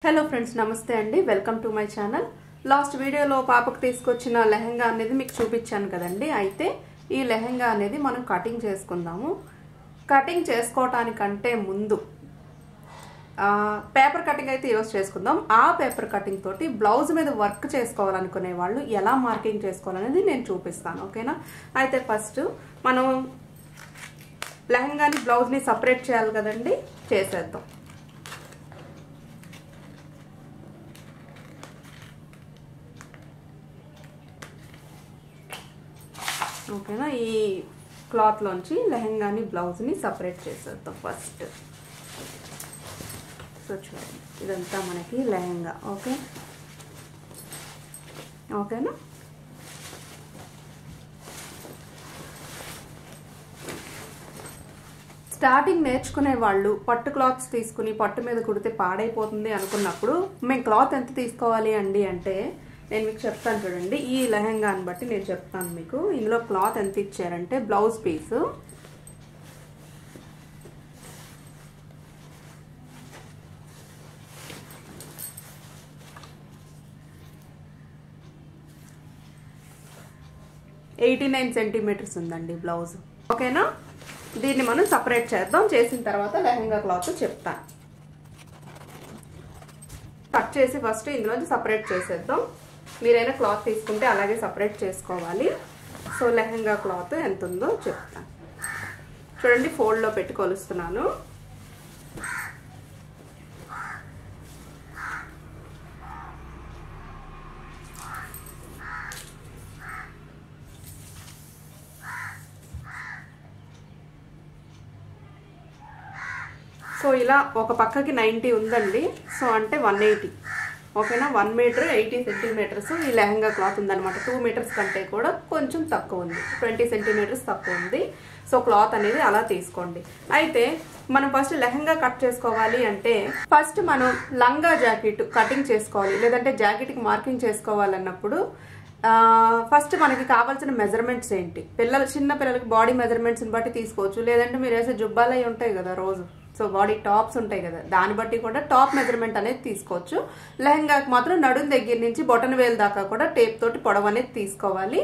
Hello friends నమస్తే అండి welcome to my channel last వీడియోలో పాపకు తీసుకొచ్చిన లెహంగా అనేది మీకు చూపించాను కదండి అయితే ఈ లెహంగా అనేది మనం కటింగ్ చేసుకుందాము కటింగ్ చేసుకోవడానికంటే ముందు పేపర్ కటింగ్ అయితే ఈరోజు చేసుకుందాం ఆ పేపర్ కటింగ్ తోటి బ్లౌజ్ మీద వర్క్ చేసుకోవాలనుకునే వాళ్ళు ఎలా మార్కింగ్ చేసుకోవాలనేది నేను చూపిస్తాను ఓకేనా అయితే ఫస్ట్ మనం లెహంగాని బ్లౌజ్ని సపరేట్ చేయాలి కదండి చేసేద్దాం ఓకేనా ఈ క్లాత్ లోంచి లెహంగాని బ్లౌజ్ ని సెపరేట్ చేసేద్దాం ఫస్ట్ సో చూడండి ఇదంతా మనకి లెహంగా ఓకేనా స్టార్టింగ్ నేర్చుకునే వాళ్ళు పట్టు క్లాత్స్ తీసుకుని పట్టు మీద కుడితే పాడైపోతుంది అనుకున్నప్పుడు మేము క్లాత్ ఎంత తీసుకోవాలి అండి అంటే నేను మీకు చెప్తాను చూడండి ఈ లెహంగాని బట్టి నేను చెప్తాను మీకు ఇందులో క్లాత్ ఎంత ఇచ్చారంటే బ్లౌజ్ పీస్ $89 సెంటీమీటర్స్ ఉందండి బ్లౌజ్ ఓకేనా దీన్ని మనం సపరేట్ చేద్దాం చేసిన తర్వాత లెహంగా క్లాత్ చెప్తాను కట్ చేసి ఫస్ట్ ఇందులోంచి సపరేట్ చేసేద్దాం మీరైనా క్లాత్ తీసుకుంటే అలాగే సపరేట్ చేసుకోవాలి సో లెహంగా క్లాత్ ఎంత ఉందో చెప్తాను చూడండి ఫోల్డ్లో పెట్టి కొలుస్తున్నాను సో ఇలా ఒక పక్కకి 90 ఉందండి సో అంటే 180 ఓకేనా 1 మీటర్ 80 సెంటీమీటర్స్ ఈ లెహంగా క్లాత్ ఉందన్నమాట 2 మీటర్స్ కంటే కూడా కొంచెం తక్కువ ఉంది 20 సెంటీమీటర్స్ తక్కువ ఉంది సో క్లాత్ అనేది అలా తీసుకోండి అయితే మనం ఫస్ట్ లెహంగా కట్ చేసుకోవాలి అంటే ఫస్ట్ మనం లంగా జాకెట్ కటింగ్ చేసుకోవాలి లేదంటే జాకెట్కి మార్కింగ్ చేసుకోవాలన్నప్పుడు ఫస్ట్ మనకి కావాల్సిన మెజర్మెంట్స్ ఏంటి చిన్న పిల్లలకి బాడీ మెజర్మెంట్స్ని బట్టి తీసుకోవచ్చు లేదంటే మీరు వేసే జుబ్బాలు అవి ఉంటాయి కదా రోజు సో బాడీ టాప్స్ ఉంటాయి కదా దాన్ని బట్టి కూడా టాప్ మెజర్మెంట్ అనేది తీసుకోవచ్చు లెహంగాకి మాత్రం నడుం దగ్గర నుంచి బొటన వేలు దాకా కూడా టేప్ తోటి పొడవు అనేది తీసుకోవాలి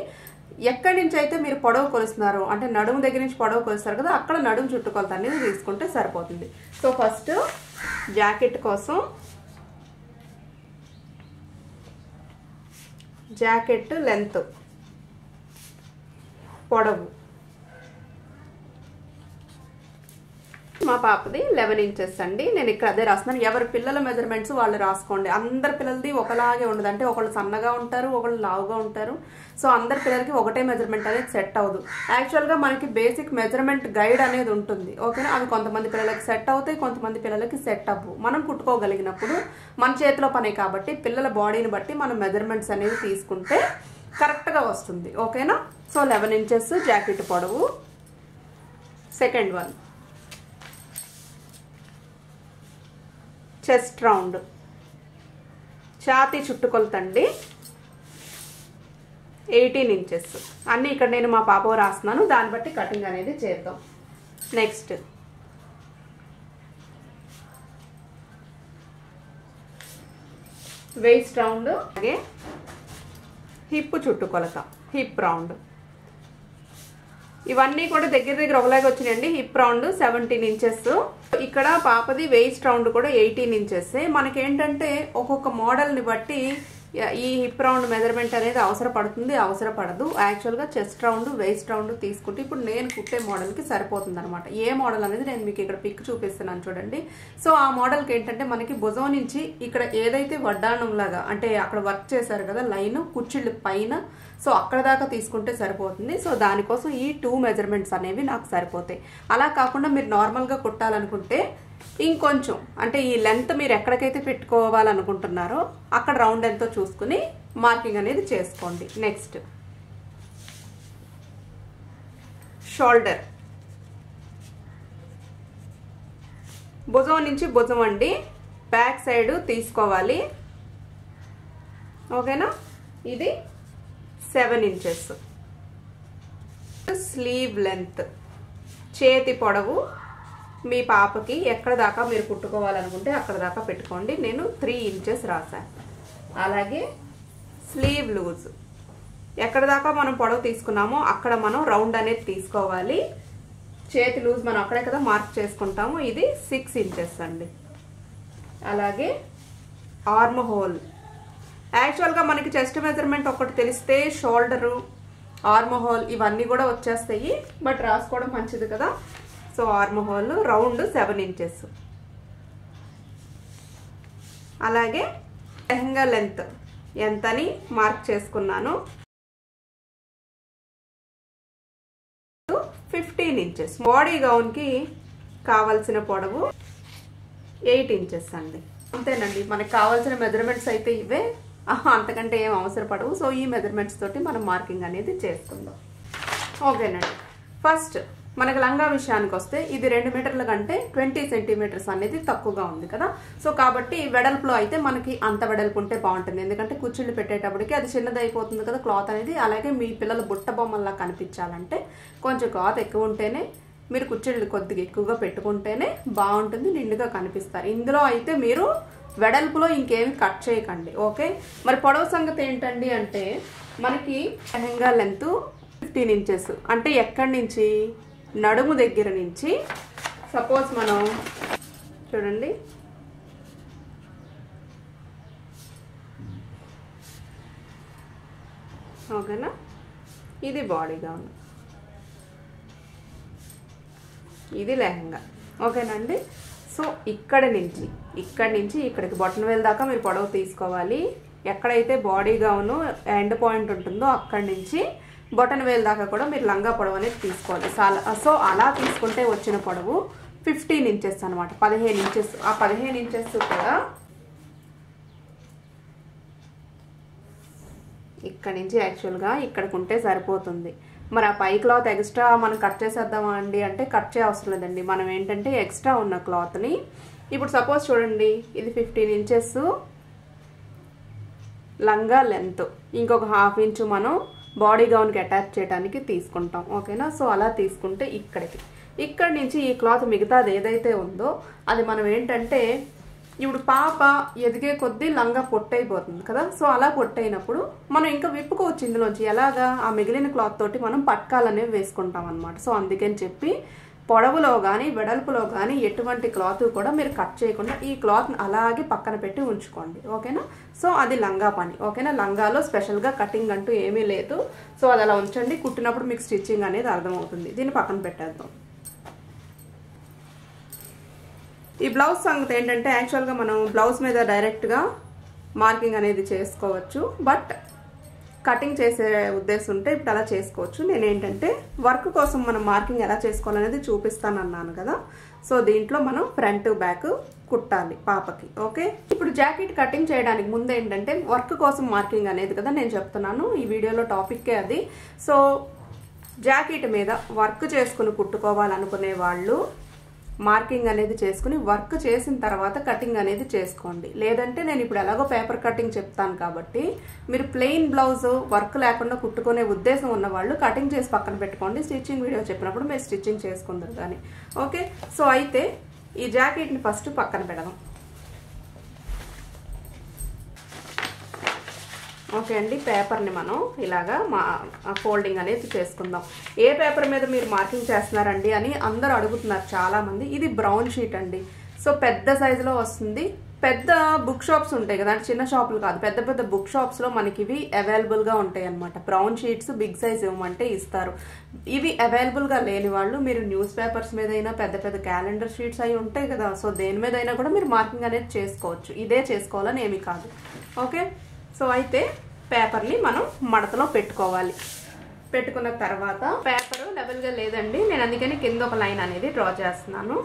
ఎక్కడి నుంచి అయితే మీరు పొడవు కొలుస్తున్నారు అంటే నడుము దగ్గర నుంచి పొడవు కొలుస్తారు కదా అక్కడ నడుము చుట్టుకొలత అనేది తీసుకుంటే సరిపోతుంది సో ఫస్ట్ జాకెట్ కోసం జాకెట్ లెంత్ పొడవు మా పాపది 11 ఇంచెస్ అండి నేను ఇక్కడ అదే రాస్తున్నాను ఎవరి పిల్లల మెజర్మెంట్స్ వాళ్ళు రాసుకోండి అందరి పిల్లలది ఒకలాగే ఉండదు అంటే ఒకళ్ళు సన్నగా ఉంటారు ఒకళ్ళు లావుగా ఉంటారు సో అందరి పిల్లలకి ఒకటే మెజర్మెంట్ అనేది సెట్ అవ్వదు యాక్చువల్గా మనకి బేసిక్ మెజర్మెంట్ గైడ్ అనేది ఉంటుంది ఓకేనా అవి కొంతమంది పిల్లలకి సెట్ అవుతాయి కొంతమంది పిల్లలకి సెట్ అవ్వు మనం కుట్టుకోగలిగినప్పుడు మన చేతిలో పనే కాబట్టి పిల్లల బాడీని బట్టి మనం మెజర్మెంట్స్ అనేది తీసుకుంటే కరెక్ట్గా వస్తుంది ఓకేనా సో 11 ఇంచెస్ జాకెట్ పొడవు సెకండ్ వన్ చెస్ట్ రౌండ్ ఛాతీ చుట్టుకొలతండి 18 ఇంచెస్ అన్నీ ఇక్కడ నేను మా పాప రాస్తున్నాను దాన్ని బట్టి కటింగ్ అనేది చేద్దాం నెక్స్ట్ వేస్ట్ రౌండ్ అలాగే హిప్ చుట్టుకొలత హిప్ రౌండ్ ఇవన్నీ కూడా దగ్గర దగ్గర ఒకలాగా వచ్చినాయండి హిప్ రౌండ్ 17 ఇంచెస్ ఇక్కడ పాపది వేస్ట్ రౌండ్ కూడా 18 ఇంచెస్ మనకేంటంటే ఒక్కొక్క మోడల్ని బట్టి ఈ హిప్ రౌండ్ మెజర్మెంట్ అనేది అవసరపడదు యాక్చువల్గా చెస్ట్ రౌండ్ వేస్ట్ రౌండ్ తీసుకుంటే ఇప్పుడు నేను కుట్టే మోడల్కి సరిపోతుంది అనమాట ఏ మోడల్ అనేది నేను మీకు ఇక్కడ పిక్ చూపిస్తున్నాను చూడండి సో ఆ మోడల్కి ఏంటంటే మనకి భుజం నుంచి ఇక్కడ ఏదైతే వడ్డాణం లాగా అంటే అక్కడ వర్క్ చేశారు కదా లైన్ కుచ్చిళ్ళు పైన సో అక్కడ దాకా తీసుకుంటే సరిపోతుంది సో దానికోసం ఈ 2 మెజర్మెంట్స్ అనేవి నాకు సరిపోతాయి అలా కాకుండా మీరు నార్మల్గా కుట్టాలనుకుంటే ఇంకొంచెం అంటే ఈ లెంత్ మీరు ఎక్కడికైతే పెట్టుకోవాలనుకుంటున్నారో అక్కడ రౌండ్ ఎంతో చూసుకుని మార్కింగ్ అనేది చేసుకోండి నెక్స్ట్ షోల్డర్ భుజం నుంచి భుజం అండి బ్యాక్ సైడ్ తీసుకోవాలి ఓకేనా ఇది 7 ఇంచెస్ స్లీవ్ లెంత్ చేతి పొడవు మీ పాపకి ఎక్కడ దాకా మీరు కుట్టుకోవాలనుకుంటే అక్కడ దాకా పెట్టుకోండి. నేను 3 ఇంచెస్ రాశాను. అలాగే స్లీవ్ లూజ్ ఎక్కడ దాకా మనం పొడవు తీసుకున్నామో అక్కడ మనం రౌండ్ అనేది తీసుకోవాలి. చేతి లూజ్ మనం అక్కడే కదా మార్క్ చేసుకుంటాము. ఇది 6 ఇంచెస్ అండి. అలాగే ఆర్మ్ హోల్ యాక్చువల్గా మనకి చెస్ట్ మెజర్మెంట్ ఒకటి తెలిస్తే షోల్డరు, ఆర్మ్ హోల్ ఇవన్నీ కూడా వచ్చేస్తాయి. బట్ రాసుకోవడం మంచిది కదా. So arm whole round 7 inches. అలాగే లెహంగా లెంత్ ఎంతని మార్క్ చేసుకున్నాను. 15 ఇంచెస్. బాడీ గౌన్కి కావాల్సిన పొడవు 8 ఇంచెస్ అండి. అంతేనండి, మనకు కావాల్సిన మెజర్మెంట్స్ అయితే ఇవే, అంతకంటే ఏం అవసరపడవు. సో ఈ మెజర్మెంట్స్ తోటి మనం మార్కింగ్ అనేది చేసుకుందాం. ఓకేనండి. ఫస్ట్ మనకు లంగా విషయానికి వస్తే ఇది 2 మీటర్ల కంటే 20 సెంటీమీటర్స్ అనేది తక్కువగా ఉంది కదా. సో కాబట్టి వెడల్పులో అయితే మనకి అంత వెడల్పు ఉంటే బాగుంటుంది. ఎందుకంటే కుచ్చిళ్ళు పెట్టేటప్పటికి అది చిన్నది అయిపోతుంది కదా క్లాత్ అనేది. అలాగే మీ పిల్లలు బుట్ట బొమ్మల్లా కనిపించాలంటే కొంచెం క్లాత్ ఎక్కువ ఉంటేనే, మీరు కుచ్చిళ్ళు కొద్దిగా ఎక్కువగా పెట్టుకుంటేనే బాగుంటుంది, నిండుగా కనిపిస్తారు. ఇందులో అయితే మీరు వెడల్పులో ఇంకేమి కట్ చేయకండి. ఓకే. మరి పొడవు సంగతి ఏంటండి అంటే మనకి లెహంగా లెంత్ 15 ఇంచెస్. అంటే ఎక్కడి నుంచి, నడుము దగ్గర నుంచి సపోజ్ మనం చూడండి ఓకేనా, ఇది బాడీ గౌన్, ఇది లెహంగా. ఓకేనండి. సో ఇక్కడి నుంచి ఇక్కడికి బొటన వేలు దాకా మీరు పొడవు తీసుకోవాలి. ఎక్కడైతే బాడీ గౌన్ ఎండ్ పాయింట్ ఉంటుందో అక్కడి నుంచి బొటన వేలు దాకా కూడా మీరు లంగా పొడవు అనేది తీసుకోవాలి. సో అలా తీసుకుంటే వచ్చిన పొడవు 15 ఇంచెస్ అనమాట. 15 ఇంచెస్. ఆ 15 ఇంచెస్ కూడా ఇక్కడి నుంచి యాక్చువల్గా ఇక్కడికి ఉంటే సరిపోతుంది. మరి ఆ పై క్లాత్ ఎక్స్ట్రా మనం కట్ చేసేద్దామా అండి అంటే కట్ చేయ అవసరం లేదండి. మనం ఏంటంటే ఎక్స్ట్రా ఉన్న క్లాత్ని ఇప్పుడు సపోజ్ చూడండి, ఇది 15 ఇంచెస్ లంగా లెంత్, ఇంకొక 1/2 ఇంచు మనం బాడీ గౌన్కి అటాచ్ చేయడానికి తీసుకుంటాం. ఓకేనా. సో అలా తీసుకుంటే ఇక్కడి నుంచి ఈ క్లాత్ మిగతాది ఏదైతే ఉందో అది మనం ఏంటంటే ఇప్పుడు పాప ఎదిగే కొద్దీ లంగా పొట్టయిపోతుంది కదా. సో అలా పొట్టయినప్పుడు మనం ఇంకా విప్పుకోవచ్చు ఇందులోంచి. ఎలాగా, ఆ మిగిలిన క్లాత్ తోటి మనం పట్కాలనేవి వేసుకుంటాం అనమాట. సో అందుకని చెప్పి పొడవులో కానీ వెడల్పులో కానీ ఎటువంటి క్లాత్ కూడా మీరు కట్ చేయకుండా ఈ క్లాత్ని అలాగే పక్కన పెట్టి ఉంచుకోండి. ఓకేనా. సో అది లంగా పని. ఓకేనా. లంగాలో స్పెషల్గా కటింగ్ అంటూ ఏమీ లేదు. సో అది అలా ఉంచండి. కుట్టినప్పుడు మీకు స్టిచ్చింగ్ అనేది అర్థమవుతుంది. దీన్ని పక్కన పెట్టేద్దాం. ఈ బ్లౌజ్ సంగతి ఏంటంటే యాక్చువల్గా మనం బ్లౌజ్ మీద డైరెక్ట్గా మార్కింగ్ అనేది చేసుకోవచ్చు. బట్ కటింగ్ చేసే ఉద్దేశం ఉంటే ఇప్పుడు అలా చేసుకోవచ్చు. నేనేంటంటే వర్క్ కోసం మనం మార్కింగ్ ఎలా చేసుకోవాలనేది చూపిస్తాను అన్నాను కదా. సో దీంట్లో మనం ఫ్రంట్ బ్యాక్ కుట్టాలి పాపకి. ఓకే. ఇప్పుడు జాకెట్ కటింగ్ చేయడానికి ముందు ఏంటంటే వర్క్ కోసం మార్కింగ్ అనేది కదా నేను చెప్తున్నాను. ఈ వీడియోలో టాపిక్కే అది. సో జాకెట్ మీద వర్క్ చేసుకుని కుట్టుకోవాలనుకునే వాళ్ళు మార్కింగ్ అనేది చేసుకుని వర్క్ చేసిన తర్వాత కటింగ్ అనేది చేసుకోండి. లేదంటే నేను ఇప్పుడు ఎలాగో పేపర్ కటింగ్ చెప్తాను కాబట్టి మీరు ప్లెయిన్ బ్లౌజ్ వర్క్ లేకుండా కుట్టుకునే ఉద్దేశం ఉన్న వాళ్ళు కటింగ్ చేసి పక్కన పెట్టుకోండి. స్టిచ్చింగ్ వీడియో చెప్పినప్పుడు మీరు స్టిచ్చింగ్ చేసుకుందరు కానీ. ఓకే. సో అయితే ఈ జాకెట్ని ఫస్ట్ పక్కన పెడదాం. ఓకే అండి. పేపర్ని మనం ఇలాగా ఫోల్డింగ్ అనేది చేసుకుందాం. ఏ పేపర్ మీద మీరు మార్కింగ్ చేస్తున్నారండి అని అందరూ అడుగుతున్నారు చాలామంది. ఇది బ్రౌన్ షీట్ అండి. సో పెద్ద సైజులో వస్తుంది. పెద్ద బుక్ షాప్స్ ఉంటాయి కదా, అంటే చిన్న షాపులు కాదు, పెద్ద పెద్ద బుక్ షాప్స్లో మనకి ఇవి అవైలబుల్గా ఉంటాయి అనమాట. బ్రౌన్ షీట్స్ బిగ్ సైజ్ ఇవ్వమంటే ఇస్తారు. ఇవి అవైలబుల్గా లేని వాళ్ళు మీరు న్యూస్ పేపర్స్ మీద అయినా, పెద్ద పెద్ద క్యాలెండర్ షీట్స్ అవి ఉంటాయి కదా, సో దేని మీద అయినా కూడా మీరు మార్కింగ్ అనేది చేసుకోవచ్చు. ఇదే చేసుకోవాలని ఏమీ కాదు. ఓకే. సో అయితే పేపర్ని మనం మడతలో పెట్టుకోవాలి. పెట్టుకున్న తర్వాత పేపర్ లెవెల్గా లేదండి, నేను అందుకని కింద ఒక లైన్ అనేది డ్రా చేస్తున్నాను.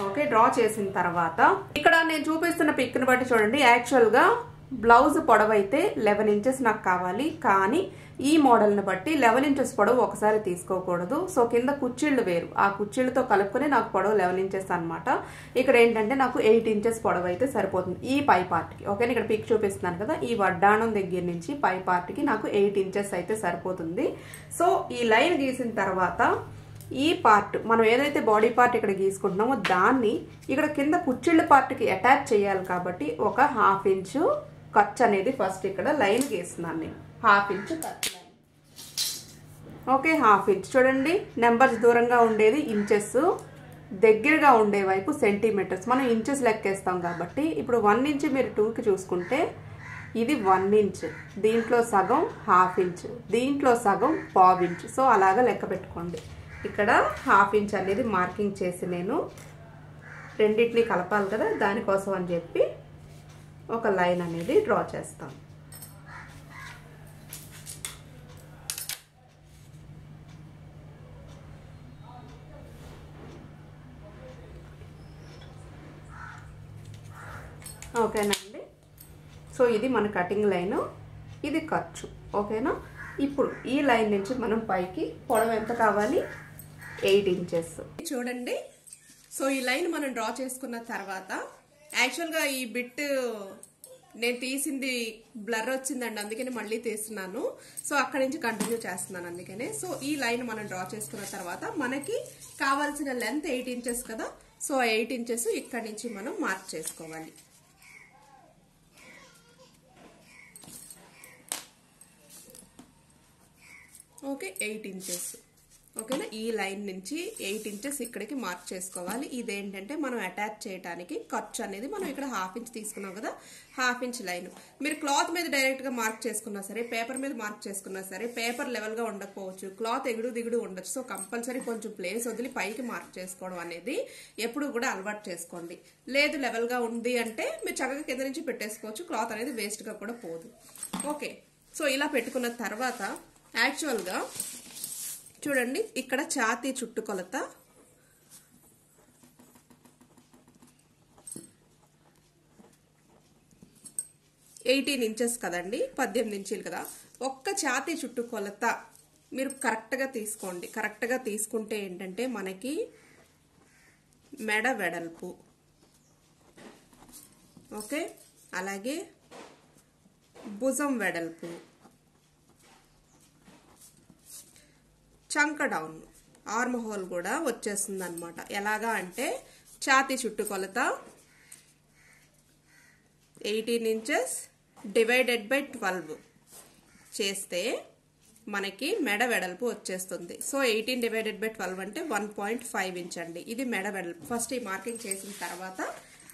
ఓకే. డ్రా చేసిన తర్వాత ఇక్కడ నేను చూపిస్తున్న పిక్ని బట్టి చూడండి. యాక్చువల్గా బ్లౌజ్ పొడవైతే 11 ఇంచెస్ నాకు కావాలి, కానీ ఈ మోడల్ని బట్టి 11 ఇంచెస్ పొడవు ఒకసారి తీసుకోకూడదు. సో కింద కుర్చీళ్ళు వేరు, ఆ కుర్చీళ్ళతో కలుపుకొని నాకు పొడవు 11 ఇంచెస్ అనమాట. ఇక్కడ ఏంటంటే నాకు 8 ఇంచెస్ పొడవు అయితే సరిపోతుంది ఈ పై పార్ట్కి. ఓకేనా, ఇక్కడ పిక్ చూపిస్తున్నాను కదా, ఈ వడ్డాణం దగ్గర నుంచి పై పార్ట్కి నాకు 8 ఇంచెస్ అయితే సరిపోతుంది. సో ఈ లైన్ గీసిన తర్వాత ఈ పార్ట్ మనం ఏదైతే బాడీ పార్ట్ ఇక్కడ గీసుకుంటున్నామో దాన్ని ఇక్కడ కింద కుర్చీళ్ళ పార్ట్కి అటాచ్ చేయాలి కాబట్టి ఒక 1/2 ఇంచు ఖర్చు అనేది ఫస్ట్ ఇక్కడ లైన్ గీస్తున్నాను నేను. 1/2 ఇంచు ఖర్చు లైన్. Okay, 1/2 inch. చూడండి, నెంబర్స్ దూరంగా ఉండేది ఇంచెస్, దగ్గరగా ఉండే వైపు సెంటీమీటర్స్. మనం ఇంచెస్ లెక్కేస్తాం కాబట్టి ఇప్పుడు 1 ఇంచ్ మీరు 2కి చూసుకుంటే ఇది 1 ఇంచ్, దీంట్లో సగం 1/2 ఇంచ్, దీంట్లో సగం 1/2 ఇంచ్. సో అలాగా లెక్క పెట్టుకోండి. ఇక్కడ 1/2 ఇంచ్ అనేది మార్కింగ్ చేసి నేను రెండింటిని కలపాలి కదా, దానికోసం అని చెప్పి ఒక లైన్ అనేది డ్రా చేస్తాను. ఓకేనండి. సో ఇది మన కటింగ్ లైన్, ఇది ఖర్చు. ఓకేనా, ఇప్పుడు ఈ లైన్ నుంచి మనం పైకి పొడవు ఎంత కావాలి, 8 ఇంచెస్. చూడండి, సో ఈ లైన్ మనం డ్రా చేసుకున్న తర్వాత యాక్చువల్గా ఈ బిట్ నేను తీసింది బ్లర్ వచ్చిందండి, అందుకని మళ్ళీ తీస్తున్నాను. సో అక్కడి నుంచి కంటిన్యూ చేస్తున్నాను అందుకనే. సో ఈ లైన్ మనం డ్రా చేసుకున్న తర్వాత మనకి కావాల్సిన లెంత్ 8 ఇంచెస్ కదా, సో 8 ఇంచెస్ ఇక్కడి నుంచి మనం మార్క్ చేసుకోవాలి. Okay, 8 inches. ఓకేనా, ఈ లైన్ నుంచి 8 ఇంచెస్ ఇక్కడికి మార్క్ చేసుకోవాలి. ఇదేంటంటే మనం అటాచ్ చేయడానికి ఖర్చు అనేది మనం ఇక్కడ 1/2 ఇంచ్ తీసుకున్నాం కదా, 1/2 ఇంచ్ లైన్. మీరు క్లాత్ మీద డైరెక్ట్ గా మార్క్ చేసుకున్నా సరే, పేపర్ మీద మార్క్ చేసుకున్నా సరే, పేపర్ లెవెల్ గా ఉండకపోవచ్చు, క్లాత్ ఎగుడు దిగుడు ఉండొచ్చు. సో కంపల్సరీ కొంచెం ప్లేస్ వదిలి పైకి మార్క్ చేసుకోవడం అనేది ఎప్పుడు కూడా అలవాటు చేసుకోండి. లేదు లెవెల్ గా ఉంది అంటే మీరు చక్కగా కింద నుంచి పెట్టేసుకోవచ్చు, క్లాత్ అనేది వేస్ట్ గా కూడా పోదు. ఓకే, సో ఇలా పెట్టుకున్న తర్వాత యాక్చువల్గా చూడండి, ఇక్కడ ఛాతీ చుట్టుకొలత 18 ఇంచెస్ కదండి, 18 ఇంచులు కదా. ఒక్క ఛాతీ చుట్టుకొలత మీరు కరెక్ట్గా తీసుకోండి. కరెక్ట్గా తీసుకుంటే ఏంటంటే మనకి మెడ వెడల్పు, ఓకే, అలాగే భుజం వెడల్పు, చంక డౌన్, ఆర్మ్ హోల్ కూడా వచ్చేస్తుంది అనమాట. ఎలాగా అంటే ఛాతీ చుట్టుకొలత 18 ఇంచెస్ డివైడెడ్ బై 12 చేస్తే మనకి మెడ వెడల్పు వచ్చేస్తుంది. సో 18 డివైడెడ్ బై 12 అంటే 1.5 ఇంచ్ అండి. ఇది మెడ వెడల్పు. ఫస్ట్ ఈ మార్కింగ్ చేసిన తర్వాత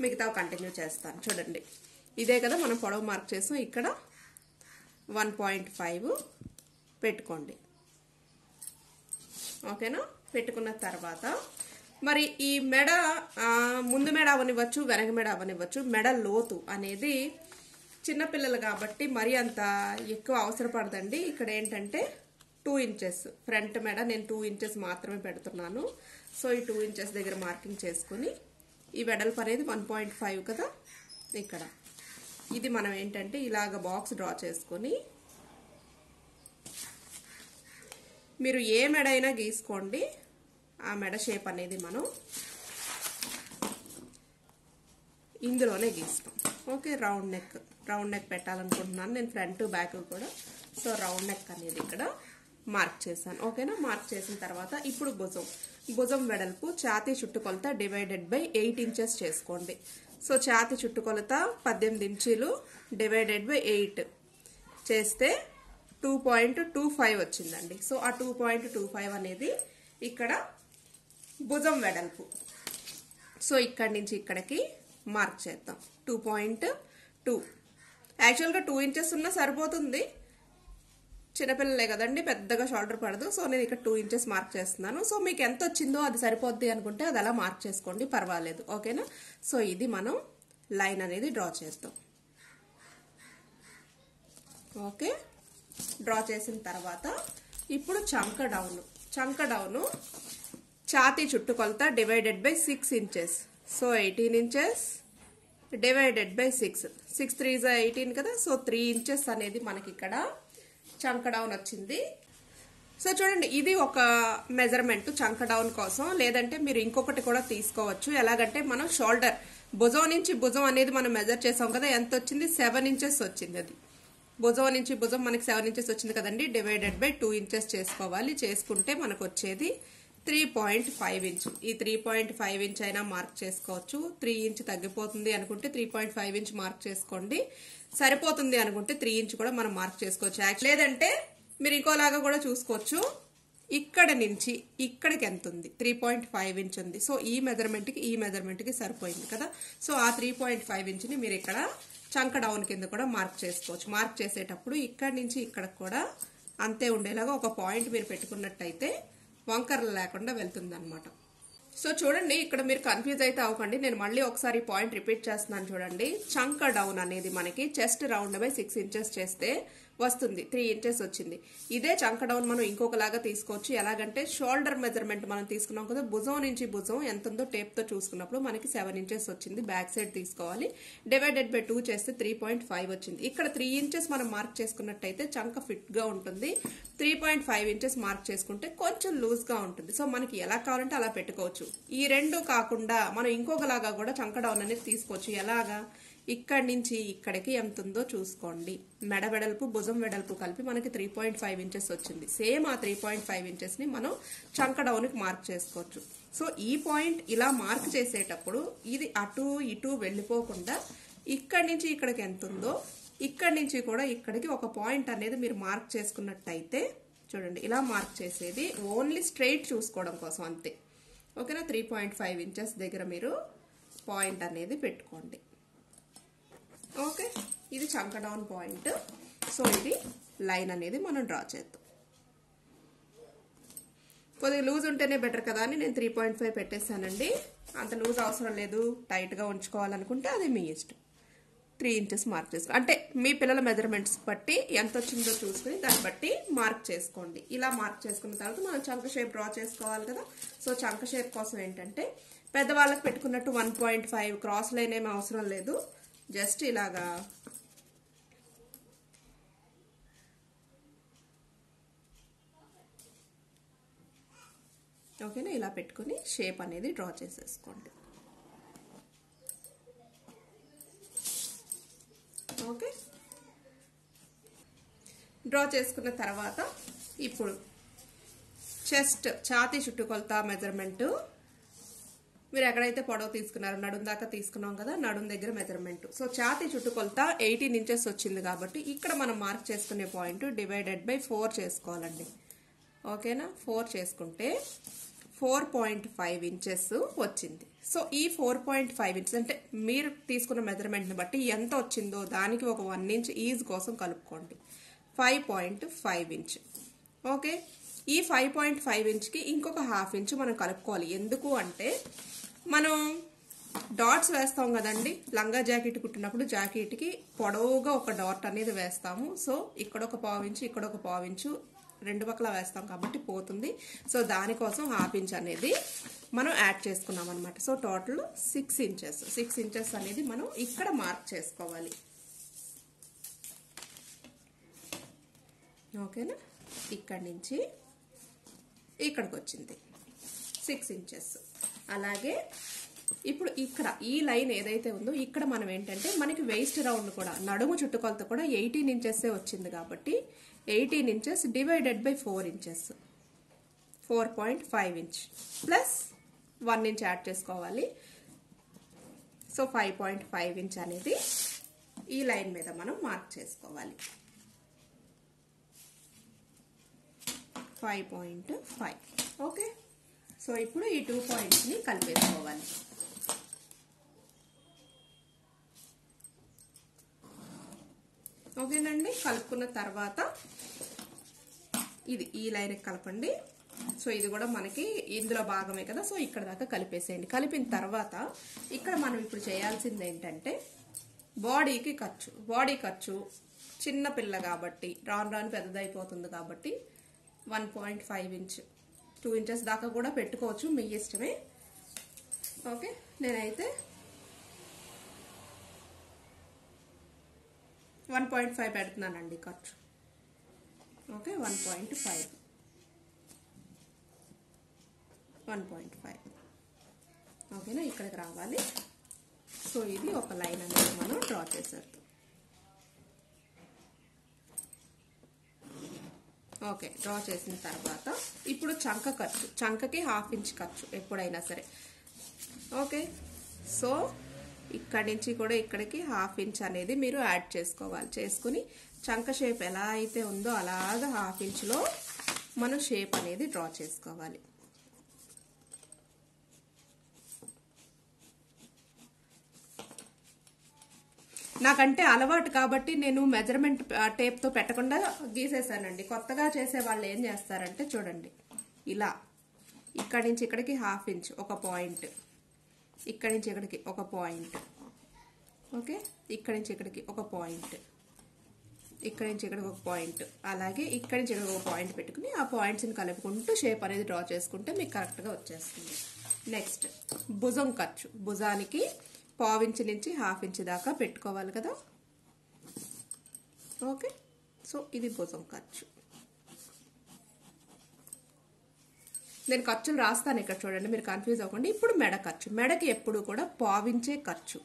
మిగతా కంటిన్యూ చేస్తాను. చూడండి, ఇదే కదా మనం పొడవు మార్క్ చేసాం, ఇక్కడ 1.5 పెట్టుకోండి. ఓకేనా, పెట్టుకున్న తర్వాత మరి ఈ మెడ ముందు మెడ అవనివ్వచ్చు, వెనక మెడ అవనివ్వచ్చు, మెడ లోతు అనేది చిన్నపిల్లలు కాబట్టి మరి అంత ఎక్కువ అవసరపడదండి. ఇక్కడ ఏంటంటే 2 ఇంచెస్ ఫ్రంట్ మెడ నేను 2 ఇంచెస్ మాత్రమే పెడుతున్నాను. సో ఈ 2 ఇంచెస్ దగ్గర మార్కింగ్ చేసుకుని ఈ వెడల్పు అనేది 1.5 కదా. ఇక్కడ ఇది మనం ఏంటంటే ఇలాగ బాక్స్ డ్రా చేసుకొని మీరు ఏ మెడ అయినా గీసుకోండి, ఆ మెడ షేప్ అనేది మనం ఇందులోనే గీస్తాం. ఓకే, రౌండ్ నెక్ పెట్టాలనుకుంటున్నాను నేను, ఫ్రంట్ బ్యాక్ కూడా. సో రౌండ్ నెక్ అనేది ఇక్కడ మార్క్ చేశాను. ఓకేనా, మార్క్ చేసిన తర్వాత ఇప్పుడు భుజం వెడల్పు ఛాతీ చుట్టుకొలత డివైడెడ్ బై 8 ఇంచెస్ చేసుకోండి. సో ఛాతీ చుట్టుకొలత 18 ఇంచులు డివైడెడ్ బై 8 చేస్తే 2.25 వచ్చిందండి. సో ఆ 2.25 అనేది ఇక్కడ భుజం వెడల్పు. సో ఇక్కడి నుంచి ఇక్కడికి మార్క్ చేద్దాం 2.2. యాక్చువల్గా 2 ఇంచెస్ ఉన్నా సరిపోతుంది, చిన్నపిల్లలే కదండి, పెద్దగా షోల్డర్ పడదు. సో నేను ఇక్కడ 2 ఇంచెస్ మార్క్ చేస్తున్నాను. సో మీకు ఎంత వచ్చిందో అది సరిపోద్ది అనుకుంటే అది అలా మార్క్ చేసుకోండి, పర్వాలేదు. ఓకేనా, సో ఇది మనం లైన్ అనేది డ్రా చేద్దాం. ఓకే, డ్రా చేసిన తర్వాత ఇప్పుడు చంక డౌను ఛాతీ చుట్టుకొలత divided by 6 inches. So 18 inches divided by 6, 6 3 18 కదా. సో 3 ఇంచెస్ అనేది మనకి ఇక్కడ చంక డౌన్ వచ్చింది. సో చూడండి, ఇది ఒక మెజర్మెంట్ చంక డౌన్ కోసం. లేదంటే మీరు ఇంకొకటి కూడా తీసుకోవచ్చు. ఎలాగంటే మనం షోల్డర్ భుజం నుంచి భుజం అనేది మనం మెజర్ చేసాం కదా, ఎంత వచ్చింది? 7 ఇంచెస్ వచ్చింది. అది భుజం నుంచి భుజం మనకి 7 ఇంచెస్ వచ్చింది కదండి. డివైడెడ్ బై 2 ఇంచెస్ చేసుకోవాలి. చేసుకుంటే మనకు వచ్చేది 3.5 ఇంచ్. ఈ 3.5 ఇంచ్ అయినా మార్క్ చేసుకోవచ్చు. 3 ఇంచ్ తగ్గిపోతుంది అనుకుంటే 3.5 ఇంచ్ మార్క్ చేసుకోండి. సరిపోతుంది అనుకుంటే 3 ఇంచ్ కూడా మనం మార్క్ చేసుకోవచ్చు. లేదంటే మీరు ఇంకోలాగా కూడా చూసుకోవచ్చు. ఇక్కడ నుంచి ఇక్కడికి ఎంత ఉంది? 3.5 ఇంచ్ ఉంది. సో ఈ మెజర్మెంట్ కి సరిపోయింది కదా. సో ఆ 3.5 ఇంచ్ ని మీరు ఇక్కడ చంక డౌన్ కింద కూడా మార్క్ చేసుకోవచ్చు. మార్క్ చేసేటప్పుడు ఇక్కడ నుంచి ఇక్కడికి కూడా అంతే ఉండేలాగా ఒక పాయింట్ మీరు పెట్టుకున్నట్టయితే వంకరలు లేకుండా వెళ్తుంది అనమాట. సో చూడండి, ఇక్కడ మీరు కన్ఫ్యూజ్ అయితే అవ్వకండి. నేను మళ్ళీ ఒకసారి పాయింట్ రిపీట్ చేస్తున్నాను చూడండి. చంక డౌన్ అనేది మనకి చెస్ట్ రౌండ్ బై 6 ఇంచెస్ చేస్తే వస్తుంది. 3 ఇంచెస్ వచ్చింది. ఇదే చంక డౌన్ మనం ఇంకొకలాగా తీసుకోవచ్చు. ఎలాగంటే షోల్డర్ మెజర్మెంట్ మనం తీసుకున్నాం కదా, భుజం నుంచి భుజం ఎంత ఉందో టేప్ తో చూసుకున్నప్పుడు మనకి 7 ఇంచెస్ వచ్చింది. బ్యాక్ సైడ్ తీసుకోవాలి. డివైడెడ్ బై 2 చేస్తే 3.5 వచ్చింది. ఇక్కడ 3 ఇంచెస్ మనం మార్క్ చేసుకున్నట్టయితే చంక ఫిట్ గా ఉంటుంది. 3.5 ఇంచెస్ మార్క్ చేసుకుంటే కొంచెం లూజ్ గా ఉంటుంది. సో మనకి ఎలా కావాలంటే అలా పెట్టుకోవచ్చు. ఈ రెండు కాకుండా మనం ఇంకొకలాగా కూడా చంక డౌన్ అనేది తీసుకోవచ్చు. ఎలాగా? ఇక్కడి నుంచి ఇక్కడికి ఎంత ఉందో చూసుకోండి. మెడ వెడల్పు భుజం వెడల్పు కలిపి మనకి 3.5 ఇంచెస్ వచ్చింది. సేమ్ ఆ 3.5 ఇంచెస్ ని మనం చంక డౌన్ కి మార్క్ చేసుకోవచ్చు. సో ఈ పాయింట్ ఇలా మార్క్ చేసేటప్పుడు ఇది అటు ఇటు వెళ్ళిపోకుండా ఇక్కడి నుంచి ఇక్కడికి ఎంత ఉందో ఇక్కడి నుంచి కూడా ఇక్కడికి ఒక పాయింట్ అనేది మీరు మార్క్ చేసుకున్నట్టయితే చూడండి, ఇలా మార్క్ చేసేది ఓన్లీ స్ట్రైట్ చూసుకోవడం కోసం అంతే. ఓకేనా? 3.5 ఇంచెస్ దగ్గర మీరు పాయింట్ అనేది పెట్టుకోండి. ఓకే, ఇది చంక డౌన్ పాయింట్. సో ఇది లైన్ అనేది మనం డ్రా చేద్దాం. కొద్దిగా లూజ్ ఉంటేనే బెటర్ కదా అని నేను 3.5 పెట్టేశానండి. అంత లూజ్ అవసరం లేదు. టైట్ గా ఉంచుకోవాలనుకుంటే అది మీ ఇష్టం. 3 ఇంచెస్ మార్క్ చేసుకోండి. అంటే మీ పిల్లల మెజర్మెంట్స్ బట్టి ఎంత వచ్చిందో చూసుకుని దాన్ని బట్టి మార్క్ చేసుకోండి. ఇలా మార్క్ చేసుకున్న తర్వాత మనం చంక షేప్ డ్రా చేసుకోవాలి కదా. సో చంక షేప్ కోసం ఏంటంటే పెద్దవాళ్ళకి పెట్టుకున్నట్టు 1.5 క్రాస్ లైన్ ఏమి అవసరం లేదు. జస్ట్ ఇలాగా ఓకేనా, ఇలా పెట్టుకుని షేప్ అనేది డ్రా చేసేసుకోండి. ఓకే, డ్రా చేసుకున్న తర్వాత ఇప్పుడు చెస్ట్ ఛాతీ చుట్టుకొలత మెజర్మెంట్ మీరు ఎక్కడైతే పొడవు తీసుకున్నారో నడుం దాకా తీసుకున్నాం కదా, నడుం దగ్గర మెజర్మెంట్. సో ఛాతీ చుట్టుకొలత 18 ఇంచెస్ వచ్చింది కాబట్టి ఇక్కడ మనం మార్క్ చేసుకునే పాయింట్ డివైడెడ్ బై 4 చేసుకోవాలండి. ఓకేనా? 4 చేసుకుంటే 4.5 ఇంచెస్ వచ్చింది. సో ఈ 4.5 ఇంచెస్ అంటే మీరు తీసుకున్న మెజర్మెంట్ని బట్టి ఎంత వచ్చిందో దానికి ఒక 1 ఇంచ్ ఈజ్ కోసం కలుపుకోండి. 5.5 ఇంచ్. ఓకే, ఈ 5.5 ఇంచ్కి ఇంకొక హాఫ్ ఇంచ్ మనం కలుపుకోవాలి. ఎందుకు అంటే మనం డాట్స్ వేస్తాం కదండి, లంగా జాకెట్ కుట్టినప్పుడు జాకెట్కి పొడవుగా ఒక డాట్ అనేది వేస్తాము. సో ఇక్కడ ఒక పావించు ఇక్కడ ఒక పావించు రెండు పక్కల వేస్తాం కాబట్టి పోతుంది. సో దానికోసం హాఫ్ ఇంచ్ అనేది మనం యాడ్ చేసుకున్నాం అనమాట. So total 6 inches. 6 ఇంచెస్ అనేది మనం ఇక్కడ మార్క్ చేసుకోవాలి. ఓకేనా? ఇక్కడి నుంచి ఇక్కడికి వచ్చింది 6 ఇంచెస్. అలాగే ఇప్పుడు ఇక్కడ ఈ లైన్ ఏదైతే ఉందో ఇక్కడ మనం ఏంటంటే మనకి వేస్ట్ రౌండ్ కూడా నడుము చుట్టుకొలత కూడా 18 ఇంచెస్ వచ్చింది కాబట్టి 18 inches divided by 4 inches 4.5 inch plus 1 inch add చేసుకోవాలి. సో 5.5 ఇంచ్ అనేది ఈ లైన్ మీద మనం మార్క్ చేసుకోవాలి. 5.5. ఓకే, సో ఇప్పుడు ఈ 2 పాయింట్స్ ని కలిపేసుకోవాలి. ఓకేనండి, కలుపుకున్న తర్వాత ఇది ఈ లైన్ కలపండి. సో ఇది కూడా మనకి ఇందులో భాగమే కదా. సో ఇక్కడ దాకా కలిపేసేయండి. కలిపిన తర్వాత ఇక్కడ మనం ఇప్పుడు చేయాల్సింది ఏంటంటే బాడీ ఖర్చు చిన్న పిల్ల కాబట్టి రాను రాను పెద్దదైపోతుంది కాబట్టి 1.5 ఇంచ్ 2 ఇంచెస్ దాకా కూడా పెట్టుకోవచ్చు, మీ ఇష్టమే. ఓకే, నేనైతే 1.5 పెడుతున్నానండి ఖర్చు. ఓకే 1.5 ఓకేనా, ఇక్కడికి రావాలి. సో ఇది ఒక లైన్ అనేది మనం డ్రా చేసేద్దాం. ఓకే, డ్రా చేసిన తర్వాత ఇప్పుడు చంక ఖర్చు, చంకకి 1/2 ఇంచ్ ఖర్చు ఎప్పుడైనా సరే. ఓకే, సో ఇక్కడి నుంచి కూడా ఇక్కడికి 1/2 ఇంచ్ అనేది మీరు యాడ్ చేసుకోవాలి. చేసుకుని చంక షేప్ ఎలా అయితే ఉందో అలాగా 1/2 ఇంచ్లో మనం షేప్ అనేది డ్రా చేసుకోవాలి. నాకంటే అలవాటు కాబట్టి నేను మెజర్మెంట్ టేప్తో పెట్టకుండా గీసేసానండి. కొత్తగా చేసే వాళ్ళు ఏం చేస్తారంటే చూడండి, ఇలా ఇక్కడి నుంచి ఇక్కడికి 1/2 ఇంచ్ ఒక పాయింట్, ఇక్కడి నుంచి ఇక్కడికి ఒక పాయింట్, ఓకే, ఇక్కడి నుంచి ఇక్కడికి ఒక పాయింట్, ఇక్కడి నుంచి ఇక్కడికి ఒక పాయింట్, అలాగే ఇక్కడి నుంచి ఇక్కడికి ఒక పాయింట్ పెట్టుకుని ఆ పాయింట్స్ని కలుపుకుంటూ షేప్ అనేది డ్రా చేసుకుంటే మీకు కరెక్ట్గా వచ్చేస్తుంది. నెక్స్ట్ భుజం ఖర్చు, భుజానికి 1/2 ఇంచ్ నుంచి 1/2 ఇంచ్ దాకా పెట్టుకోవాలి కదా. ఓకే, సో ఇది భుజం ఖర్చు. నేను ఖర్చులు రాస్తాను ఇక్కడ చూడండి, మీరు కన్ఫ్యూజ్ అవ్వకండి. ఇప్పుడు మెడ ఖర్చు, మెడకి ఎప్పుడు కూడా 1/2 ఇంచే ఖర్చు.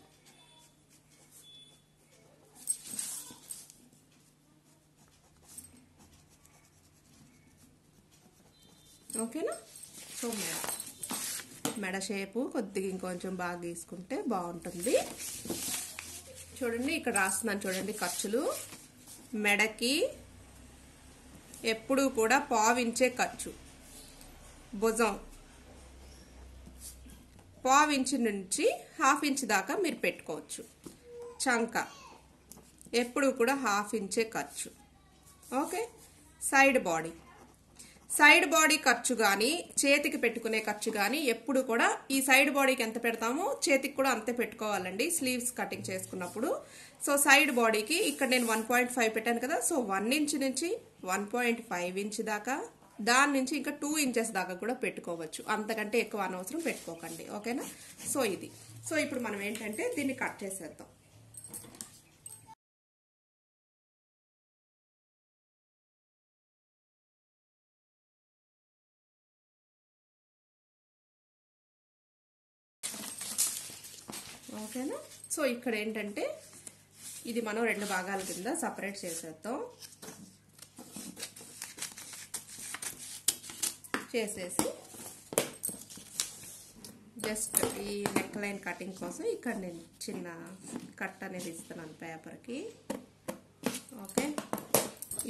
ఓకేనా, సో మెడ షేపు కొద్దిగా ఇంకొంచెం బాగా గీసుకుంటే బాగుంటుంది. చూడండి ఇక్కడ రాస్తున్నాను చూడండి ఖర్చులు. మెడకి ఎప్పుడు కూడా 1/2 ఇంచే ఖర్చు, భుజం 1/2 ఇంచ్ నుంచి 1/2 ఇంచ్ దాకా మీరు పెట్టుకోవచ్చు. చంక ఎప్పుడు కూడా 1/2 ఇంచే ఖర్చు. Okay, side body, side body ఖర్చు కానీ చేతికి పెట్టుకునే ఖర్చు కానీ ఎప్పుడు కూడా ఈ సైడ్ బాడీకి ఎంత పెడతామో చేతికి కూడా అంతే పెట్టుకోవాలండి స్లీవ్స్ కటింగ్ చేసుకున్నప్పుడు. సో సైడ్ బాడీకి ఇక్కడ నేను 1.5 పెట్టాను కదా, సో 1 ఇంచ్ నుంచి 1.5 ఇంచ్ దాకా, దాని నుంచి ఇంకా 2 ఇంచెస్ దాకా కూడా పెట్టుకోవచ్చు. అంతకంటే ఎక్కువ అనవసరం పెట్టుకోకండి. ఓకేనా, సో ఇది. సో ఇప్పుడు మనం ఏంటంటే దీన్ని కట్ చేసేద్దాం. ఓకేనా, సో ఇక్కడ ఏంటంటే ఇది మనం 2 భాగాల కింద సపరేట్ చేసేద్దాం. చేసేసి జస్ట్ ఈ నెక్ లైన్ కటింగ్ కోసం ఇక్కడ నేను చిన్న కట్ అనేది ఇస్తున్నాను పేపర్కి. ఓకే,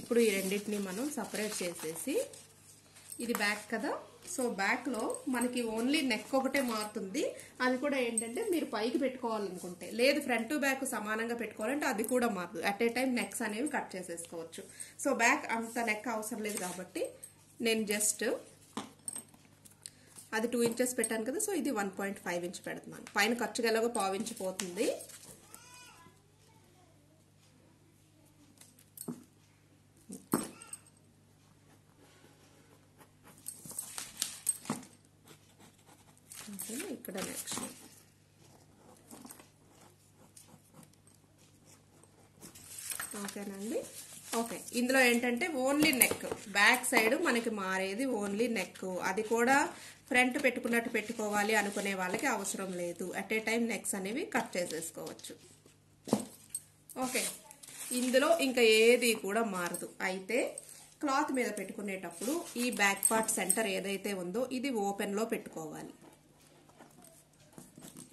ఇప్పుడు ఈ రెండింటిని మనం సపరేట్ చేసేసి, ఇది బ్యాక్ కదా, సో బ్యాక్లో మనకి ఓన్లీ నెక్ ఒకటే మారుతుంది. అది కూడా ఏంటంటే మీరు పైకి పెట్టుకోవాలనుకుంటే, లేదు ఫ్రంట్ టు బ్యాక్ సమానంగా పెట్టుకోవాలంటే అది కూడా మారదు. అట్ ఏ టైం నెక్స్ అనేవి కట్ చేసేసుకోవచ్చు. సో బ్యాక్ అంత నెక్ అవసరం లేదు కాబట్టి నేను జస్ట్ అది 2 ఇంచెస్ పెట్టాను కదా, సో ఇది 1.5 ఇంచ్ పెడుతున్నాను. పైన ఖర్చుగా ఎలాగో 1/2 ఇంచ్ పోతుంది. ఇక్కడ నెక్స్ట్ ఓకేనండి. ఓకే, ఇందులో ఏంటంటే ఓన్లీ నెక్, బ్యాక్ సైడ్ మనకి మారేది ఓన్లీ నెక్. అది కూడా ఫ్రంట్ పెట్టుకున్నట్టు పెట్టుకోవాలి అనుకునే వాళ్ళకి అవసరం లేదు. అట్ ఏ టైం నెక్స్ అనేవి కట్ చేసేసుకోవచ్చు. ఓకే, ఇందులో ఇంకా ఏది కూడా మారదు. అయితే క్లాత్ మీద పెట్టుకునేటప్పుడు ఈ బ్యాక్ పార్ట్ సెంటర్ ఏదైతే ఉందో ఇది ఓపెన్లో పెట్టుకోవాలి.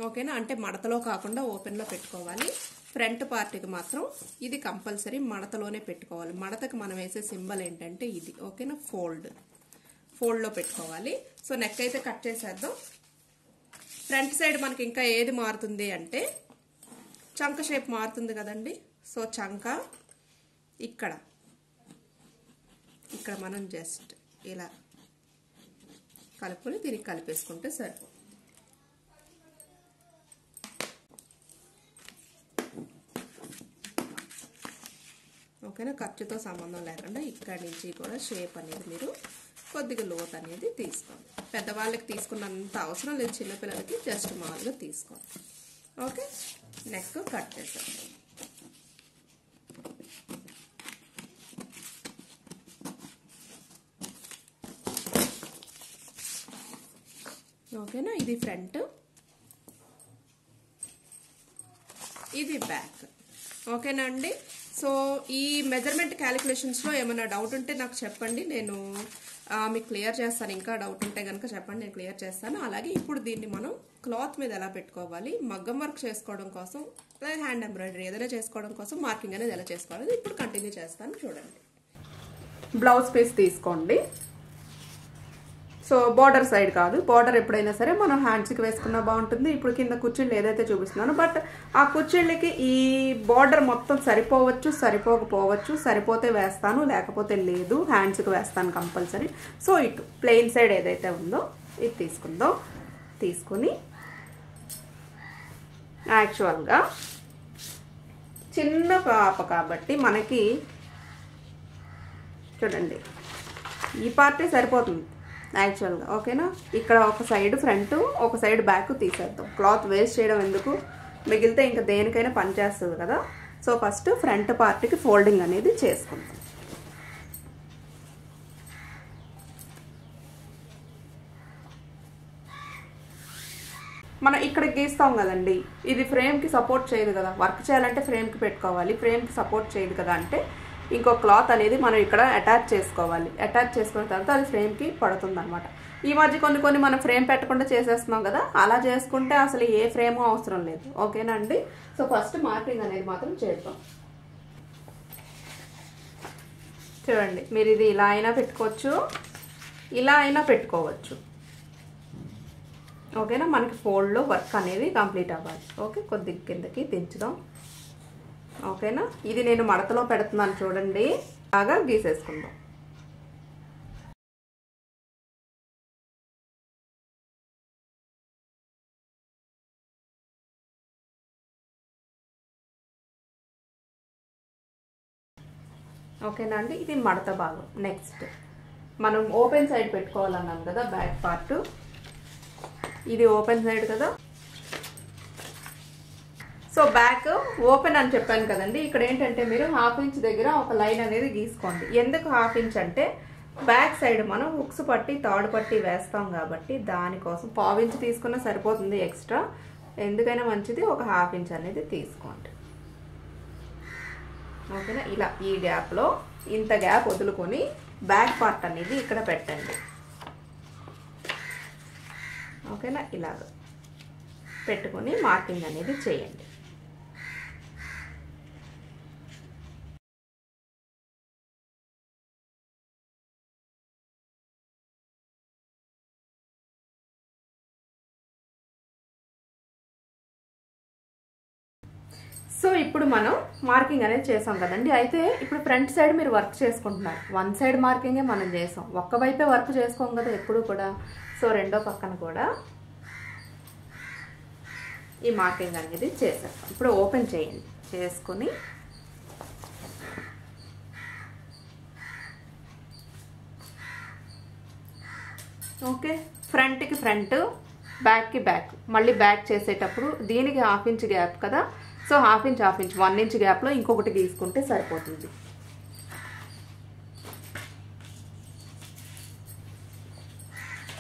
ఓకేనా, అంటే మడతలో కాకుండా ఓపెన్లో పెట్టుకోవాలి. ఫ్రంట్ పార్ట్కి మాత్రం ఇది కంపల్సరీ మడతలోనే పెట్టుకోవాలి. మడతకు మనం వేసే సింబల్ ఏంటంటే ఇది. ఓకేనా, ఫోల్డ్లో పెట్టుకోవాలి. సో నెక్ అయితే కట్ చేసేద్దాం. ఫ్రంట్ సైడ్ మనకి ఇంకా ఏది మారుతుంది అంటే చంక షేప్ మారుతుంది కదండి. సో చంక ఇక్కడ మనం జస్ట్ ఇలా కలుపుకొని దీనికి కలిపేసుకుంటే సరిపోతుంది. ఓకేనా, ఖర్చుతో సంబంధం లేకుండా ఇక్కడి నుంచి కూడా షేప్ అనేది మీరు కొద్దిగా లోత్ అనేది తీసుకోండి. పెద్దవాళ్ళకి తీసుకున్నంత అవసరం లేదు, చిన్నపిల్లలకి జస్ట్ మామూలుగా తీసుకోండి. ఓకే, నెక్ కట్ చేసాం. ఓకేనా, ఇది ఫ్రంట్, ఇది బ్యాక్. ఓకేనా అండి. సో ఈ మెజర్మెంట్ క్యాలిక్యులేషన్స్లో ఏమైనా డౌట్ ఉంటే నాకు చెప్పండి, నేను మీకు క్లియర్ చేస్తాను. ఇంకా డౌట్ ఉంటే కనుక చెప్పండి, నేను క్లియర్ చేస్తాను. అలాగే ఇప్పుడు దీన్ని మనం క్లాత్ మీద ఎలా పెట్టుకోవాలి, మగ్గం వర్క్ చేసుకోవడం కోసం, హ్యాండ్ ఎంబ్రాయిడరీ ఏదైనా చేసుకోవడం కోసం మార్కింగ్ అనేది ఎలా చేసుకోవాలి ఇప్పుడు కంటిన్యూ చేస్తాను చూడండి. బ్లౌజ్ పీస్ తీసుకోండి. సో బార్డర్ సైడ్ కాదు, బార్డర్ ఎప్పుడైనా సరే మనం హ్యాండ్స్కి వేసుకున్నా బాగుంటుంది. ఇప్పుడు కింద కుర్చీళ్ళు ఏదైతే చూపిస్తున్నానో, బట్ ఆ కుర్చీళ్ళకి ఈ బార్డర్ మొత్తం సరిపోవచ్చు, సరిపోకపోవచ్చు. సరిపోతే వేస్తాను, లేకపోతే లేదు, హ్యాండ్స్కి వేస్తాను కంపల్సరీ. సో ఇటు ప్లెయిన్ సైడ్ ఏదైతే ఉందో ఇది తీసుకుందాం. తీసుకుని యాక్చువల్గా చిన్న పాప కాబట్టి మనకి చూడండి ఈ పార్టీ సరిపోతుంది యాక్చువల్గా. ఓకేనా, ఇక్కడ ఒక సైడ్ ఫ్రంట్, ఒక సైడ్ బ్యాక్ తీసేద్దాం. క్లాత్ వేస్ట్ చేయడం ఎందుకు, మిగిలితే ఇంకా దేనికైనా పనిచేస్తుంది కదా. సో ఫస్ట్ ఫ్రంట్ పార్ట్కి ఫోల్డింగ్ అనేది చేసుకుందాం. మనం ఇక్కడ గీస్తాం కదండి, ఇది ఫ్రేమ్కి సపోర్ట్ చేయదు కదా. వర్క్ చేయాలంటే ఫ్రేమ్కి పెట్టుకోవాలి, ఫ్రేమ్కి సపోర్ట్ చేయదు కదా. అంటే ఇంకో క్లాత్ అనేది మనం ఇక్కడ అటాచ్ చేసుకోవాలి. అటాచ్ చేసుకున్న తర్వాత అది ఫ్రేమ్కి పడుతుంది అనమాట. ఈ మధ్య కొన్ని మనం ఫ్రేమ్ పెట్టకుండా చేసేస్తున్నాం కదా, అలా చేసుకుంటే అసలు ఏ ఫ్రేమ్ అవసరం లేదు. ఓకేనా అండి. సో ఫస్ట్ మార్కింగ్ అనేది మాత్రం చేద్దాం. చూడండి, మీరు ఇది ఇలా అయినా పెట్టుకోవచ్చు, ఇలా అయినా పెట్టుకోవచ్చు. ఓకేనా, మనకి ఫోల్డ్లో వర్క్ అనేది కంప్లీట్ అవ్వాలి. ఓకే, కొద్దిగా కిందకి దించుదాం. ఓకేనా, ఇది నేను మడతలో పెడుతున్నాను చూడండి, బాగా గీసేసుకుందాం. ఓకేనా అండి, ఇది మడత భాగం. నెక్స్ట్ మనం ఓపెన్ సైడ్ పెట్టుకోవాలన్నాం కదా, బ్యాక్ పార్ట్. ఇది ఓపెన్ సైడ్ కదా. సో బ్యాక్ ఓపెన్ అని చెప్పాను కదండి. ఇక్కడ ఏంటంటే మీరు 1/2 ఇంచ్ దగ్గర ఒక లైన్ అనేది గీసుకోండి. ఎందుకు 1/2 ఇంచ్ అంటే బ్యాక్ సైడ్ మనం హుక్స్ పట్టి తాడు పట్టి వేస్తాం కాబట్టి దానికోసం 1/2 ఇంచ్ తీసుకున్నా సరిపోతుంది. ఎక్స్ట్రా ఎందుకైనా మంచిది, ఒక 1/2 ఇంచ్ అనేది తీసుకోండి. ఓకేనా, ఇలా ఈ గ్యాప్లో ఇంత గ్యాప్ వదులుకొని బ్యాక్ పార్ట్ అనేది ఇక్కడ పెట్టండి. ఓకేనా, ఇలాగ పెట్టుకొని మార్కింగ్ అనేది చేయండి. సో ఇప్పుడు మనం మార్కింగ్ అనేది చేసాం కదండి. అయితే ఇప్పుడు ఫ్రంట్ సైడ్ మీరు వర్క్ చేసుకుంటున్నారు, వన్ సైడ్ మార్కింగే మనం చేసాం, ఒక్క వైపే వర్క్ చేసుకోం కదా ఎప్పుడు కూడా. సో రెండో పక్కన కూడా ఈ మార్కింగ్ అనేది చేసేస్తాం. ఇప్పుడు ఓపెన్ చేయండి, చేసుకుని ఓకే, ఫ్రంట్కి ఫ్రంట్, బ్యాక్కి బ్యాక్. మళ్ళీ బ్యాక్ చేసేటప్పుడు దీనికి 1/2 ఇంచ్ గ్యాప్ కదా. సో 1/2 ఇంచ్ 1/2 ఇంచ్ 1 ఇంచ్ గ్యాప్లో ఇంకొకటి గీసుకుంటే సరిపోతుంది.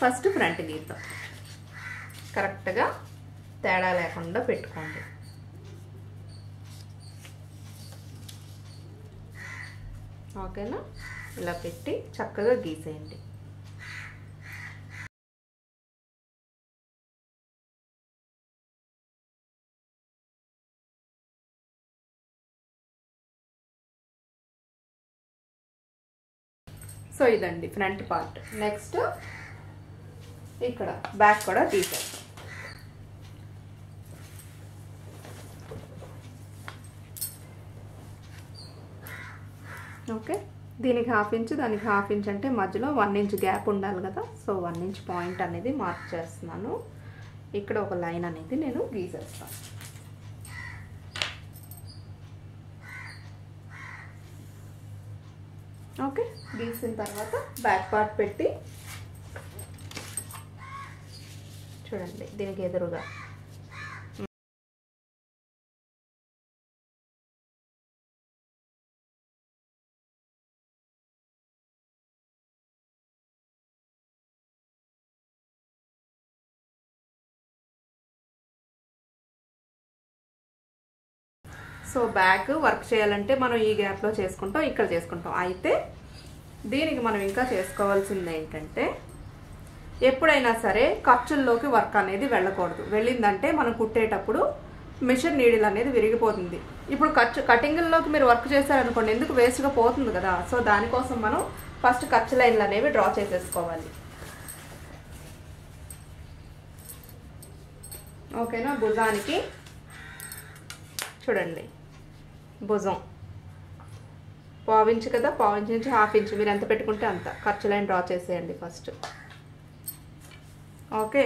ఫస్ట్ ఫ్రంట్ గీద్దాం, కరెక్ట్గా తేడా లేకుండా పెట్టుకోండి. ఓకేనా, ఇలా పెట్టి చక్కగా గీసేయండి. సో ఇదండి ఫ్రంట్ పార్ట్. నెక్స్ట్ ఇక్కడ బ్యాక్ కూడా తీసేస్తాం. ఓకే, దీనికి 1/2 ఇంచ్, దానికి 1/2 ఇంచ్ అంటే మధ్యలో 1 ఇంచ్ గ్యాప్ ఉండాలి కదా. సో 1 ఇంచ్ పాయింట్ అనేది మార్క్ చేస్తున్నాను. ఇక్కడ ఒక లైన్ అనేది నేను గీసేస్తాను. ఓకే, గీసిన తర్వాత బ్యాక్ పార్ట్ పెట్టి చూడండి, దీనికి ఎదురుగా సో బ్యాక్ వర్క్ చేయాలంటే మనం ఈ గ్యాప్లో చేసుకుంటాం, ఇక్కడ చేసుకుంటాం. అయితే దీనికి మనం ఇంకా చేసుకోవాల్సింది ఏంటంటే, ఎప్పుడైనా సరే ఖర్చుల్లోకి వర్క్ అనేది వెళ్ళకూడదు. వెళ్ళిందంటే మనం కుట్టేటప్పుడు మిషన్ నీడిల్ అనేది విరిగిపోతుంది. ఇప్పుడు కటింగ్లోకి మీరు వర్క్ చేశారనుకోండి, ఎందుకు వేస్ట్గా పోతుంది కదా. సో దానికోసం మనం ఫస్ట్ ఖర్చు లైన్లు అనేవి డ్రా చేసేసుకోవాలి. ఓకేనా. భుజానికి చూడండి, భుజం పావించు కదా, పావించి నుంచి హాఫ్ ఇంచ్ మీరు ఎంత పెట్టుకుంటే అంత ఖర్చు లైన్ డ్రా చేసేయండి ఫస్ట్. ఓకే.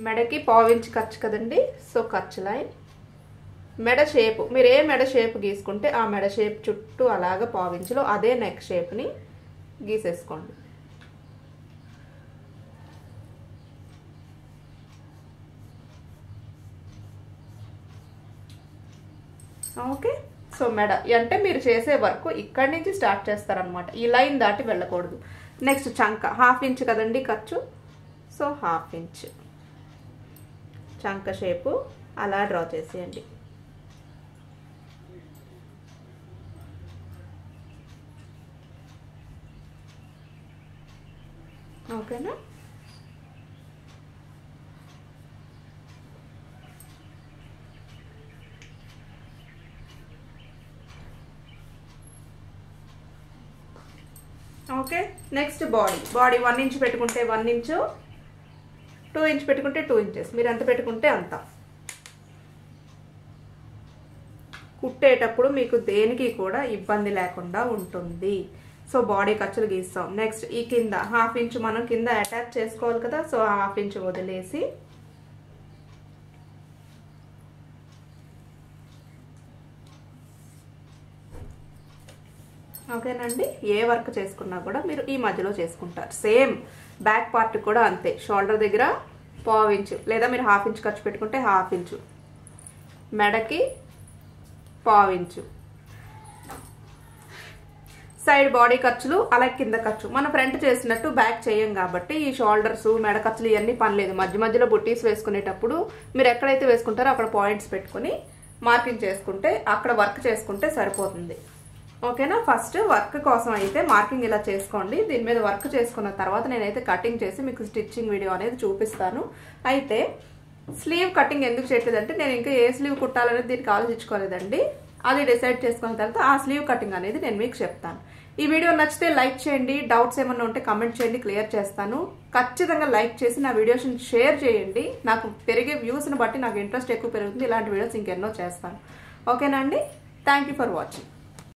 మెడకి పావించి ఖర్చు కదండి, సో ఖర్చు లైన్. మెడ షేపు మీరు ఏ మెడ షేప్ గీసుకుంటే ఆ మెడ షేప్ చుట్టూ అలాగ పావించులో అదే నెక్ షేప్ని గీసేసుకోండి. ఓకే. సో మెడ అంటే మీరు చేసే వర్క్ ఇక్కడి నుంచి స్టార్ట్ చేస్తారనమాట, ఈ లైన్ దాటి వెళ్ళకూడదు. నెక్స్ట్ చంక హాఫ్ ఇంచ్ కదండి ఖర్చు, సో హాఫ్ ఇంచ్ చంక షేపు అలా డ్రా చేసేయండి. ఓకేనా. ఓకే. నెక్స్ట్ బాడీ 1 ఇంచ్ పెట్టుకుంటే 1 ఇంచు, 2 ఇంచ్ పెట్టుకుంటే 2 ఇంచెస్, మీరు ఎంత పెట్టుకుంటే అంత. కుట్టేటప్పుడు మీకు దేనికి కూడా ఇబ్బంది లేకుండా ఉంటుంది. సో బాడీ ఖర్చులు గీస్తాం. నెక్స్ట్ ఈ కింద హాఫ్ ఇంచ్ మనం కింద అటాచ్ చేసుకోవాలి కదా, సో హాఫ్ ఇంచ్ వదిలేసి ఓకేనండి. ఏ వర్క్ చేసుకున్నా కూడా మీరు ఈ మధ్యలో చేసుకుంటారు. సేమ్ బ్యాక్ పార్ట్ కూడా అంతే. షోల్డర్ దగ్గర పావు ఇంచు లేదా మీరు హాఫ్ ఇంచ్ ఖర్చు పెట్టుకుంటే హాఫ్ ఇంచు, మెడకి పావు ఇంచు, సైడ్ బాడీ ఖర్చులు అలా కింద ఖర్చు. మన ఫ్రంట్ చేసినట్టు బ్యాక్ చేయం కాబట్టి ఈ షోల్డర్స్ మెడ ఖర్చులు ఇవన్నీ పనిలేదు. మధ్య మధ్యలో బుట్టీస్ వేసుకునేటప్పుడు మీరు ఎక్కడైతే వేసుకుంటారో అక్కడ పాయింట్స్ పెట్టుకుని మార్కింగ్ చేసుకుంటే అక్కడ వర్క్ చేసుకుంటే సరిపోతుంది. ఓకేనా. ఫస్ట్ వర్క్ కోసం అయితే మార్కింగ్ ఇలా చేసుకోండి. దీని మీద వర్క్ చేసుకున్న తర్వాత నేనైతే కటింగ్ చేసి మీకు స్టిచ్చింగ్ వీడియో అనేది చూపిస్తాను. అయితే స్లీవ్ కటింగ్ ఎందుకు చేయట్లేదంటే నేను ఇంకా ఏ స్లీవ్ కుట్టాలనేది దీనికి ఆలోచించుకోలేదండి. అది డిసైడ్ చేసుకున్న తర్వాత ఆ స్లీవ్ కటింగ్ అనేది నేను మీకు చెప్తాను. ఈ వీడియో నచ్చితే లైక్ చేయండి. డౌట్స్ ఏమన్నా ఉంటే కమెంట్ చేయండి, క్లియర్ చేస్తాను. ఖచ్చితంగా లైక్ చేసి నా వీడియోస్ని షేర్ చేయండి. నాకు పెరిగే వ్యూస్ని బట్టి నాకు ఇంట్రెస్ట్ ఎక్కువ పెరుగుతుంది. ఇలాంటి వీడియోస్ ఇంకెన్నో చేస్తాను. ఓకేనా అండి. Thank you for watching.